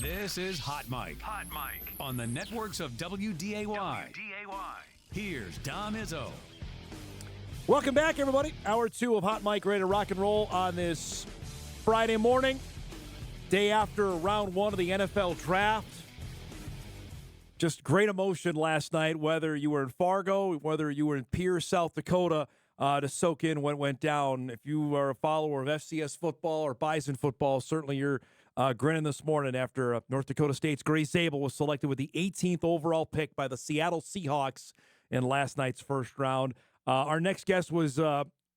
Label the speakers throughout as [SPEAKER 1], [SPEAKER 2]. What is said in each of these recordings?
[SPEAKER 1] This is Hot Mic.
[SPEAKER 2] Hot Mic.
[SPEAKER 1] On the networks of WDAY.
[SPEAKER 2] WDAY.
[SPEAKER 1] Here's Dom Izzo.
[SPEAKER 3] Welcome back, everybody. Hour 2 of Hot Mic, ready to rock and roll on this Friday morning, day after round 1 of the NFL draft. Just great emotion last night, whether you were in Fargo, whether you were in Pierce, South Dakota, to soak in what went down. If you are a follower of FCS football or Bison football, certainly you're grinning this morning after North Dakota State's Grey Zabel was selected with the 18th overall pick by the Seattle Seahawks in last night's first round. Our next guest was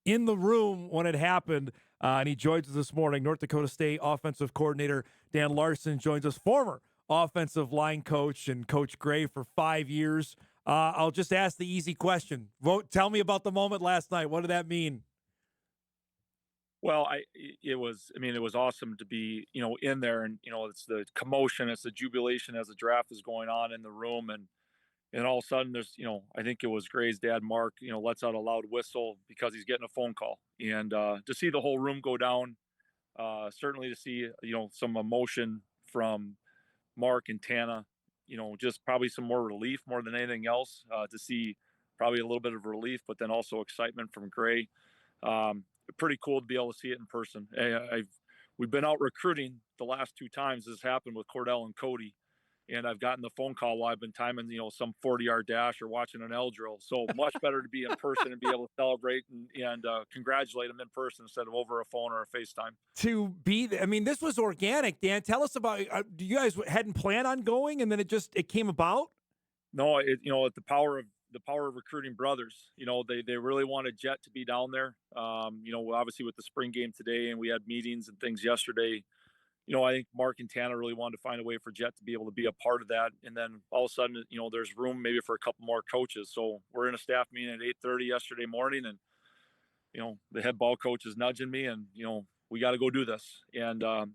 [SPEAKER 3] in the room when it happened, and he joins us this morning. North Dakota State offensive coordinator Dan Larson joins us, former offensive line coach and Coach Grey for 5 years. I'll just ask the easy question. Tell me about the moment last night. What did that mean?
[SPEAKER 4] Well, it was awesome to be, in there, and, it's the commotion, it's the jubilation as the draft is going on in the room. And all of a sudden there's, I think it was Gray's dad, Mark, lets out a loud whistle because he's getting a phone call. And to see the whole room go down, certainly to see, some emotion from Mark and Tana, just probably some more relief more than anything else, to see probably a little bit of relief, but then also excitement from Gray. Pretty cool to be able to see it in person. We've been out recruiting the last 2 times this happened with Cordell and Cody, and I've gotten the phone call while I've been timing, some 40-yard dash or watching an L drill. So much better to be in person and be able to celebrate and congratulate them in person instead of over a phone or a FaceTime.
[SPEAKER 3] This was organic, Dan. Tell us about, do you guys hadn't planned on going and then it came about?
[SPEAKER 4] No, the power of recruiting brothers. They really wanted Jet to be down there. Obviously with the spring game today, and we had meetings and things yesterday. I think Mark and Tana really wanted to find a way for Jet to be able to be a part of that. And then all of a sudden, there's room maybe for a couple more coaches. So we're in a staff meeting at 8:30 yesterday morning, and the head ball coach is nudging me, and we got to go do this. And I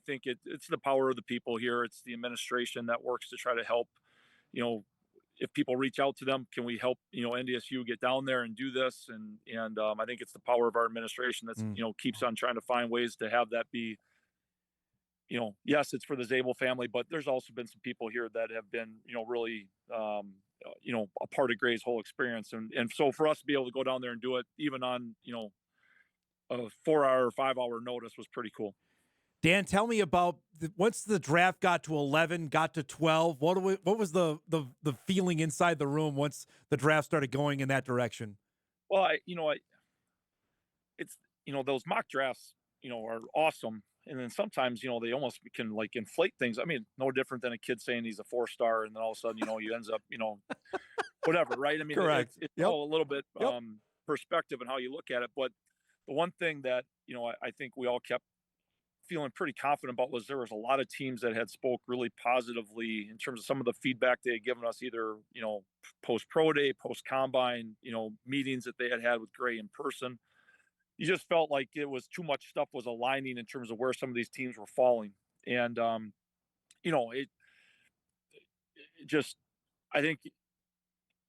[SPEAKER 4] think it's the power of the people here. It's the administration that works to try to help. If people reach out to them, can we help, NDSU get down there and do this? And I think it's the power of our administration that's, keeps on trying to find ways to have that be, yes, it's for the Zabel family, but there's also been some people here that have been, really, a part of Gray's whole experience. And so for us to be able to go down there and do it, even on, a 4-hour or 5-hour notice was pretty cool.
[SPEAKER 3] Dan, tell me about once the draft got to 11, got to 12. What was the feeling inside the room once the draft started going in that direction?
[SPEAKER 4] Well, it's those mock drafts, are awesome, and then sometimes they almost can like inflate things. I mean, no different than a kid saying he's a 4-star, and then all of a sudden you ends up whatever, right? I mean,
[SPEAKER 3] correct.
[SPEAKER 4] It's all a little bit perspective and how you look at it. But the one thing that I think we all kept feeling pretty confident about was there was a lot of teams that had spoke really positively in terms of some of the feedback they had given us, either, post pro day, post combine, meetings that they had with Gray in person. You just felt like it was too much stuff was aligning in terms of where some of these teams were falling. And, it just, I think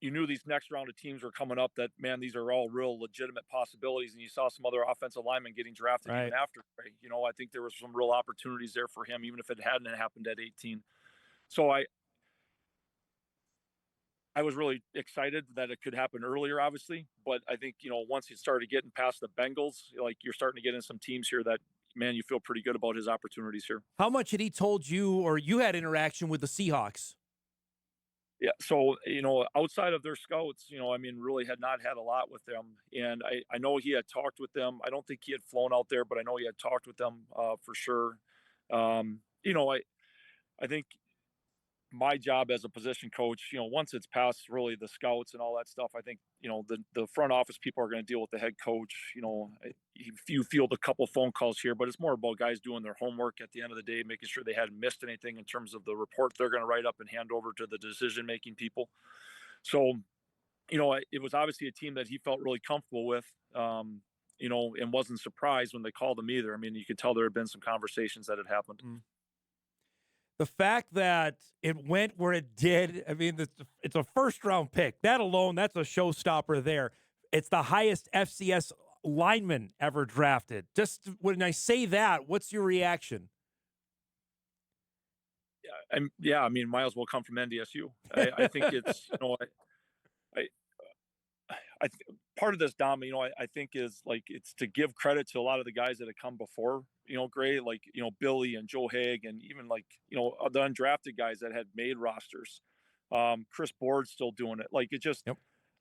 [SPEAKER 4] you knew these next round of teams were coming up that, man, these are all real legitimate possibilities. And you saw some other offensive linemen getting drafted even after. I think there was some real opportunities there for him, even if it hadn't happened at 18. So I was really excited that it could happen earlier, obviously. But I think, once he started getting past the Bengals, like you're starting to get in some teams here that, man, you feel pretty good about his opportunities here.
[SPEAKER 3] How much had he told you or you had interaction with the Seahawks?
[SPEAKER 4] Yeah. So, outside of their scouts, really had not had a lot with them. And I know he had talked with them. I don't think he had flown out there, but I know he had talked with them for sure. I think my job as a position coach, once it's past really the scouts and all that stuff, I think, the front office people are going to deal with the head coach. You field a couple phone calls here, but it's more about guys doing their homework at the end of the day, making sure they hadn't missed anything in terms of the report they're going to write up and hand over to the decision-making people. So, it was obviously a team that he felt really comfortable with, and wasn't surprised when they called him either. I mean, you could tell there had been some conversations that had happened.
[SPEAKER 3] The fact that it went where it did, I mean, it's a first-round pick. That alone, that's a showstopper there. It's the highest FCS lineman ever drafted. Just when I say that, what's your reaction?
[SPEAKER 4] yeah, I mean, might as well come from NDSU. I think it's, I, I part of this, Dom, I think is like it's to give credit to a lot of the guys that have come before, Gray, like Billy and Joe Haig, and even like the undrafted guys that had made rosters. Chris Board's still doing it. Like it just,
[SPEAKER 3] Yep.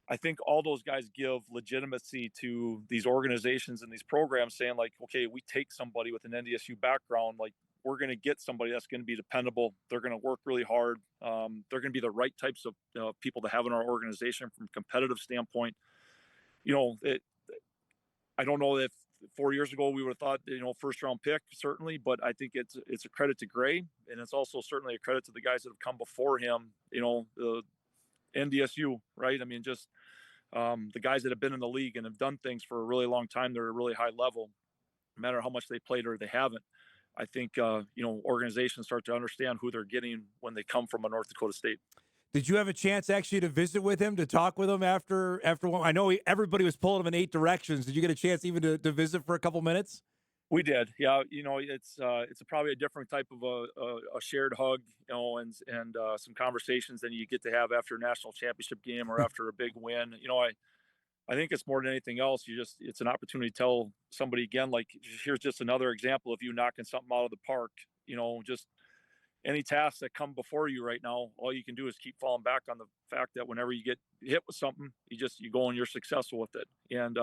[SPEAKER 4] I think all those guys give legitimacy to these organizations and these programs, saying like, okay, we take somebody with an NDSU background, like we're going to get somebody that's going to be dependable. They're going to work really hard. They're going to be the right types of people to have in our organization from a competitive standpoint. I don't know if 4 years ago we would have thought, first round pick, certainly, but I think it's a credit to Gray, and it's also certainly a credit to the guys that have come before him, the NDSU, right? I mean, just the guys that have been in the league and have done things for a really long time. They're at a really high level, no matter how much they played or they haven't. I think, organizations start to understand who they're getting when they come from a North Dakota State.
[SPEAKER 3] Did you have a chance actually to visit with him, to talk with him after one? I know everybody was pulling him in 8 directions. Did you get a chance even to visit for a couple minutes?
[SPEAKER 4] We did, yeah. It's probably a different type of a shared hug, and some conversations than you get to have after a national championship game or after a big win. I think it's more than anything else. It's an opportunity to tell somebody again, like, here's just another example of you knocking something out of the park. Just any tasks that come before you right now, all you can do is keep falling back on the fact that whenever you get hit with something, you go and you're successful with it. And,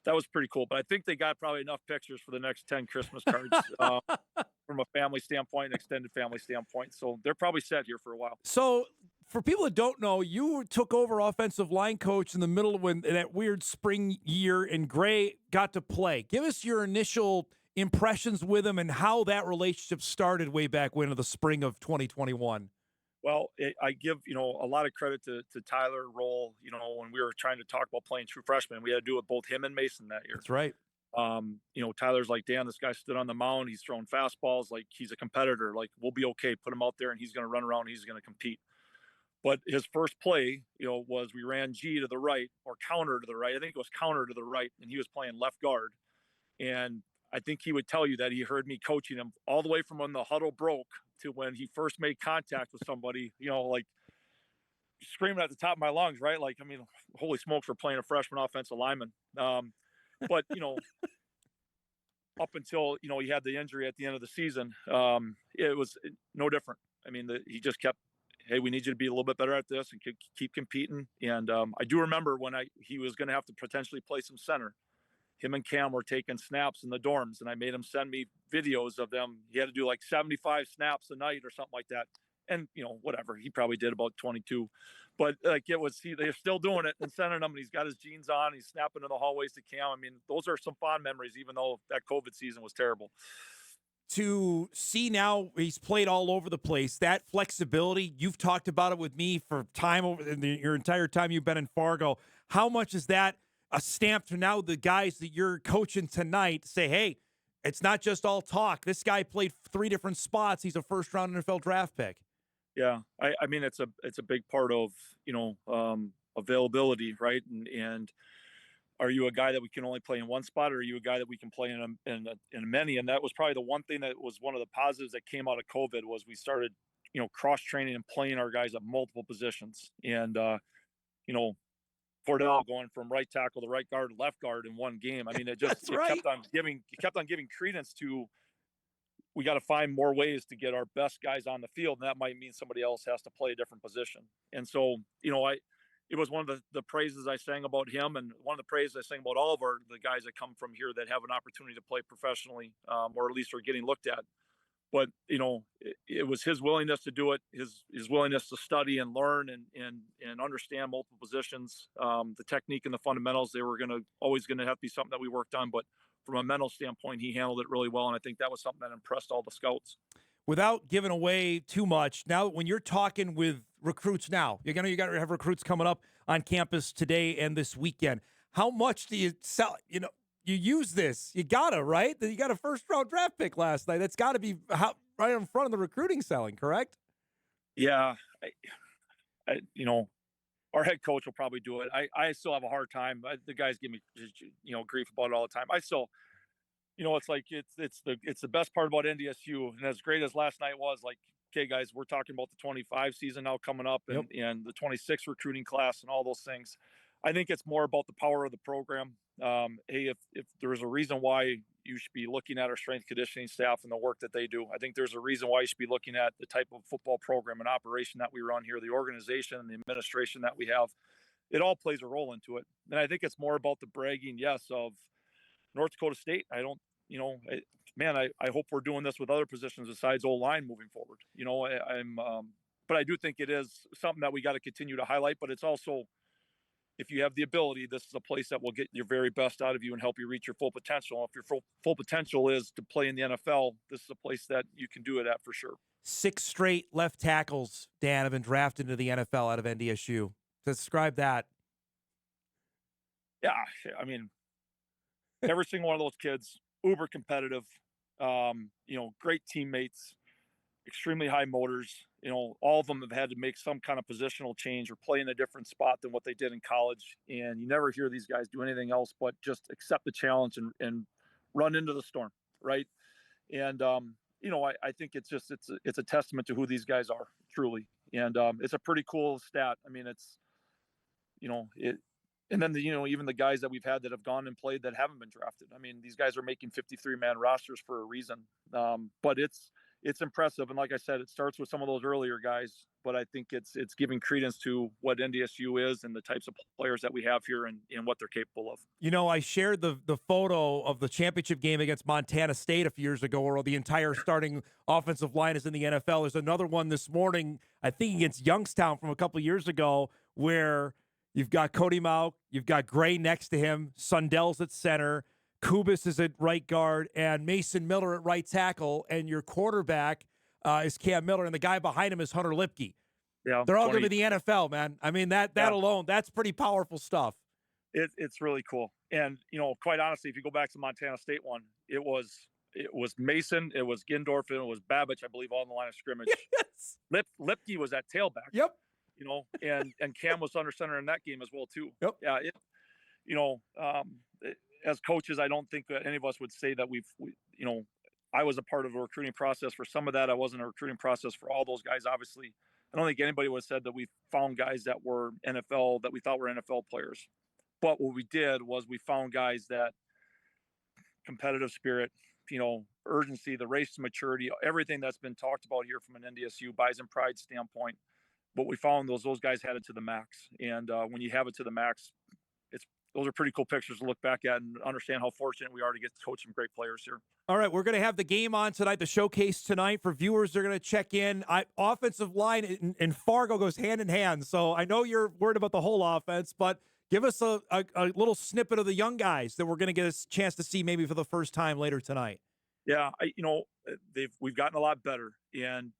[SPEAKER 4] that was pretty cool. But I think they got probably enough pictures for the next 10 Christmas cards from a family standpoint, an extended family standpoint. So they're probably set here for a while.
[SPEAKER 3] So for people that don't know, you took over offensive line coach in the middle of when that weird spring year, and Gray got to play. Give us your initial impressions with him and how that relationship started way back when in the spring of 2021.
[SPEAKER 4] Well, I give, a lot of credit to Tyler Roll. When we were trying to talk about playing true freshmen, we had to do it both him and Mason that year.
[SPEAKER 3] That's right.
[SPEAKER 4] Tyler's like, Dan, this guy stood on the mound. He's throwing fastballs. Like, he's a competitor. Like, we'll be okay. Put him out there and he's going to run around. He's going to compete. But his first play, was we ran G to the right or counter to the right. I think it was counter to the right, and he was playing left guard. And I think he would tell you that he heard me coaching him all the way from when the huddle broke to when he first made contact with somebody, like screaming at the top of my lungs, right? Like, I mean, holy smokes, we're playing a freshman offensive lineman. But, up until, he had the injury at the end of the season, it was no different. I mean, he just kept, hey, we need you to be a little bit better at this and keep competing. And I do remember when he was going to have to potentially play some center. Him and Cam were taking snaps in the dorms, and I made him send me videos of them. He had to do like 75 snaps a night or something like that. And, whatever, he probably did about 22, but like they're still doing it and sending him, and he's got his jeans on. He's snapping in the hallways to Cam. I mean, those are some fond memories, even though that COVID season was terrible.
[SPEAKER 3] To see now he's played all over the place, that flexibility, you've talked about it with me for time over your entire time you've been in Fargo. How much is that a stamp to now the guys that you're coaching tonight say, hey, it's not just all talk. This guy played 3 different spots. He's a first-round NFL draft pick.
[SPEAKER 4] Yeah, I mean, it's a big part of, availability, right? And are you a guy that we can only play in one spot, or are you a guy that we can play in many? And that was probably the one thing that was one of the positives that came out of COVID was we started, cross-training and playing our guys at multiple positions. And, Cordell going from right tackle to right guard to left guard in one game. I mean, kept on giving credence to, we got to find more ways to get our best guys on the field. And that might mean somebody else has to play a different position. And so, it was one of the praises I sang about him, and one of the praises I sang about all of the guys that come from here that have an opportunity to play professionally, or at least are getting looked at. But, it was his willingness to do it, his willingness to study and learn and understand multiple positions, the technique and the fundamentals. They were always going to have to be something that we worked on. But from a mental standpoint, he handled it really well. And I think that was something that impressed all the scouts.
[SPEAKER 3] Without giving away too much, now when you're talking with recruits now, you got to have recruits coming up on campus today and this weekend. How much do you sell? You use this. You gotta, right? You got a first-round draft pick last night. That's got to be right in front of the recruiting selling, correct?
[SPEAKER 4] Yeah, our head coach will probably do it. I still have a hard time. The guys give me, grief about it all the time. I still, it's like it's the best part about NDSU, and as great as last night was, like, okay, guys, we're talking about the 25 season now coming up and the 26 recruiting class and all those things. I think it's more about the power of the program. Hey, if there's a reason why you should be looking at our strength conditioning staff and the work that they do, I think there's a reason why you should be looking at the type of football program and operation that we run here, the organization and the administration that we have. It all plays a role into it. And I think it's more about the bragging, yes, of North Dakota State. I don't, I hope we're doing this with other positions besides O-line moving forward. But I do think it is something that we got to continue to highlight. But it's also, if you have the ability, this is a place that will get your very best out of you and help you reach your full potential. If your full potential is to play in the NFL, this is a place that you can do it at for sure.
[SPEAKER 3] 6 straight left tackles, Dan, have been drafted into the NFL out of NDSU. Describe that.
[SPEAKER 4] Yeah, I mean, every single one of those kids, uber competitive, great teammates, extremely high motors. All of them have had to make some kind of positional change or play in a different spot than what they did in college. And you never hear these guys do anything else but just accept the challenge and run into the storm, right? And I think it's a testament to who these guys are, truly. And it's a pretty cool stat. I mean, and then even the guys that we've had that have gone and played that haven't been drafted. I mean, these guys are making 53-man rosters for a reason. But it's impressive. And like I said, it starts with some of those earlier guys, but I think it's giving credence to what NDSU is and the types of players that we have here and what they're capable of.
[SPEAKER 3] I shared the photo of the championship game against Montana State a few years ago where the entire starting offensive line is in the NFL. There's another one this morning, I think against Youngstown from a couple of years ago, where you've got Cody Mauk, you've got Gray next to him, Sundell's at center, Kubis is at right guard, and Mason Miller at right tackle, and your quarterback is Cam Miller, and the guy behind him is Hunter Lipke.
[SPEAKER 4] Yeah,
[SPEAKER 3] they're all going to be in the NFL, man. I mean, that alone, that's pretty powerful stuff.
[SPEAKER 4] It's really cool. And, quite honestly, if you go back to the Montana State one, it was Mason, it was Gindorf, and it was Babich, I believe, all in the line of scrimmage.
[SPEAKER 3] Yes.
[SPEAKER 4] Lipke was at tailback.
[SPEAKER 3] Yep.
[SPEAKER 4] And Cam was under center in that game as well, too.
[SPEAKER 3] Yep.
[SPEAKER 4] Yeah. As coaches, I don't think that any of us would say that I was a part of a recruiting process for some of that. I wasn't a recruiting process for all those guys. Obviously, I don't think anybody would have said that we found guys that were NFL, that we thought were NFL players. But what we did was we found guys that competitive spirit, urgency, the race to maturity, everything that's been talked about here from an NDSU Bison Pride standpoint. But we found those guys had it to the max. And when you have it to the max, those are pretty cool pictures to look back at and understand how fortunate we are to get to coach some great players here.
[SPEAKER 3] All right, we're going to have the game on tonight, the showcase tonight for viewers. They're going to check in. Offensive line in Fargo goes hand in hand. So I know you're worried about the whole offense, but give us a little snippet of the young guys that we're going to get a chance to see maybe for the first time later tonight.
[SPEAKER 4] Yeah, we've gotten a lot better, and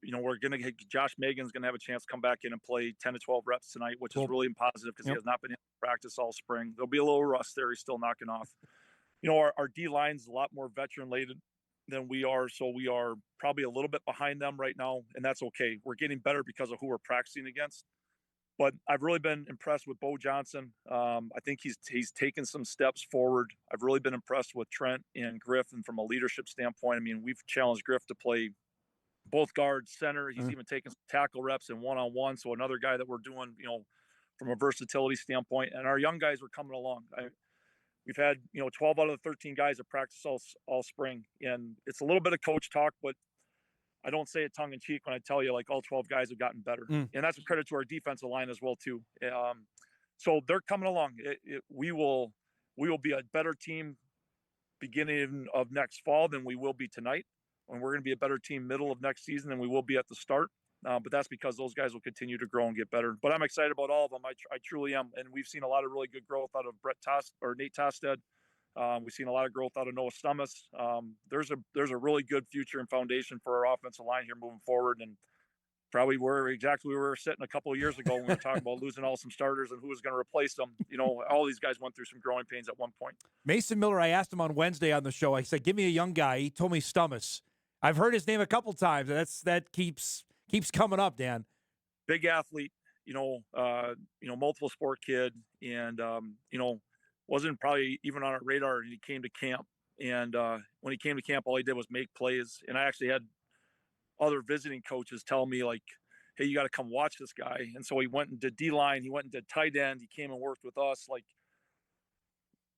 [SPEAKER 4] we're going to get Josh Megan's going to have a chance to come back in and play 10 to 12 reps tonight, which is really positive because he has not been in practice all spring. There'll be a little rust there. He's still knocking off. Our D line's a lot more veteran laden than we are, so we are probably a little bit behind them right now, and that's okay. We're getting better because of who we're practicing against. But I've really been impressed with Bo Johnson. I think he's taken some steps forward. I've really been impressed with Trent and Griff, and from a leadership standpoint, I mean, we've challenged Griff to play both guards, center. He's even taken some tackle reps and one-on-one. So another guy that we're doing, from a versatility standpoint. And our young guys are coming along. We've had 12 out of the 13 guys that practice all spring, and it's a little bit of coach talk, but I don't say it tongue in cheek when I tell you like all 12 guys have gotten better. And that's a credit to our defensive line as well too. So they're coming along. We will be a better team beginning of next fall than we will be tonight. And we're going to be a better team middle of next season than we will be at the start. But that's because those guys will continue to grow and get better. But I'm excited about all of them. I truly am. And we've seen a lot of really good growth out of Nate Tosted. We've seen a lot of growth out of Noah Stummis. There's a really good future and foundation for our offensive line here moving forward. And probably exactly where we were sitting a couple of years ago when we were talking about losing all some starters and who was going to replace them. All these guys went through some growing pains at one point.
[SPEAKER 3] Mason Miller, I asked him on Wednesday on the show. I said, give me a young guy. He told me Stummis. I've heard his name a couple times. That keeps coming up, Dan.
[SPEAKER 4] Big athlete, multiple sport kid, and wasn't probably even on our radar. And he came to camp, and when he came to camp, all he did was make plays. And I actually had other visiting coaches tell me like, hey, you got to come watch this guy. And so he went and did D-line. He went and did tight end. He came and worked with us. Like,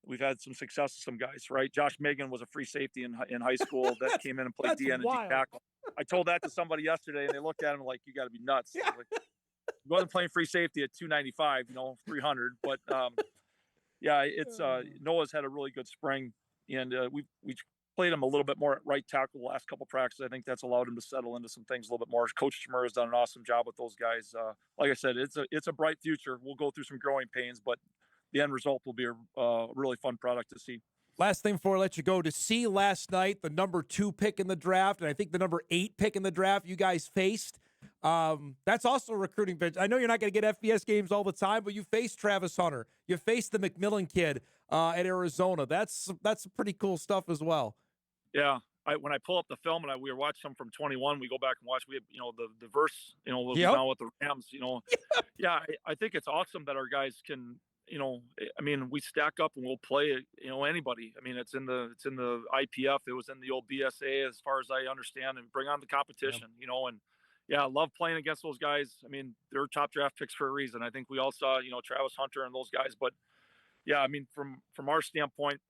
[SPEAKER 4] we've had some success with some guys, right? Josh Megan was a free safety in high school that came in and played D-end and D-tackle. I told that to somebody yesterday, and they looked at him like, you got to be nuts.
[SPEAKER 3] Yeah.
[SPEAKER 4] Like, he wasn't playing free safety at 295, 300. But, yeah, it's Noah's had a really good spring, and we played him a little bit more at right tackle the last couple of practices. I think that's allowed him to settle into some things a little bit more. Coach Chmur has done an awesome job with those guys. Like I said, it's a bright future. We'll go through some growing pains, but the end result will be a really fun product to see.
[SPEAKER 3] Last thing before I let you go, to see last night the number 2 pick in the draft, and I think the number 8 pick in the draft you guys faced. That's also a recruiting pitch. I know you're not going to get FBS games all the time, but you faced Travis Hunter. You faced the McMillan kid at Arizona. That's pretty cool stuff as well.
[SPEAKER 4] Yeah. When I pull up the film and we were watching some from 21, we go back and watch. We have, the verse,
[SPEAKER 3] Yep.
[SPEAKER 4] now with the Rams, Yeah, I think it's awesome that our guys can, we stack up and we'll play, anybody. I mean, it's in the IPF. It was in the old BSA as far as I understand, and bring on the competition, and yeah, I love playing against those guys. I mean, they're top draft picks for a reason. I think we all saw, Travis Hunter and those guys, but yeah, I mean, from our standpoint,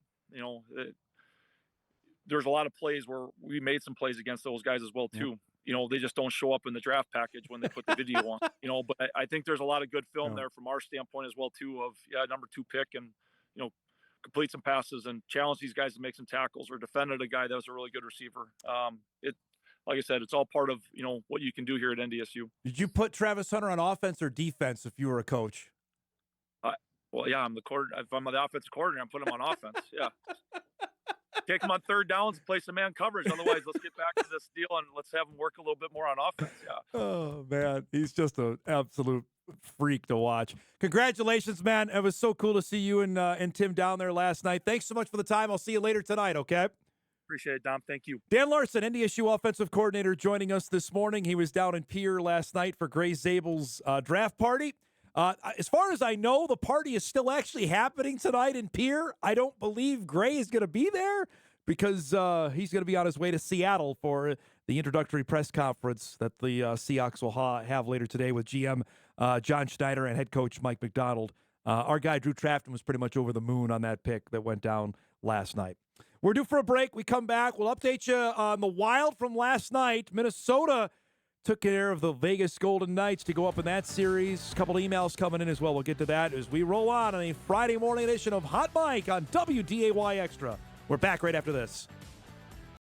[SPEAKER 4] there's a lot of plays where we made some plays against those guys as well too. Yeah. They just don't show up in the draft package when they put the video on, but I think there's a lot of good film there from our standpoint as well too of, number 2 pick and, complete some passes and challenge these guys to make some tackles or defended a guy that was a really good receiver. Like I said, it's all part of, what you can do here at NDSU.
[SPEAKER 3] Did you put Travis Hunter on offense or defense if you were a coach?
[SPEAKER 4] Well, yeah, if I'm the offensive coordinator, I'm putting him on offense. Yeah. Take him on third downs and play some man coverage. Otherwise, let's get back to this deal and let's have him work a little bit more on offense. Yeah.
[SPEAKER 3] Oh, man. He's just an absolute freak to watch. Congratulations, man. It was so cool to see you and Tim down there last night. Thanks so much for the time. I'll see you later tonight, okay?
[SPEAKER 4] Appreciate it, Dom. Thank you.
[SPEAKER 3] Dan Larson, NDSU offensive coordinator, joining us this morning. He was down in Pierre last night for Grey Zabel's draft party. As far as I know, the party is still actually happening tonight in Pierre. I don't believe Grey is going to be there because he's going to be on his way to Seattle for the introductory press conference that the Seahawks will have later today with GM John Schneider and head coach Mike McDonald. Our guy, Drew Trafton, was pretty much over the moon on that pick that went down last night. We're due for a break. We come back. We'll update you on the Wild from last night. Minnesota took care of the Vegas Golden Knights to go up in that series. A couple emails coming in as well. We'll get to that as we roll on a Friday morning edition of Hot Mike on WDAY Extra. We're back right after this.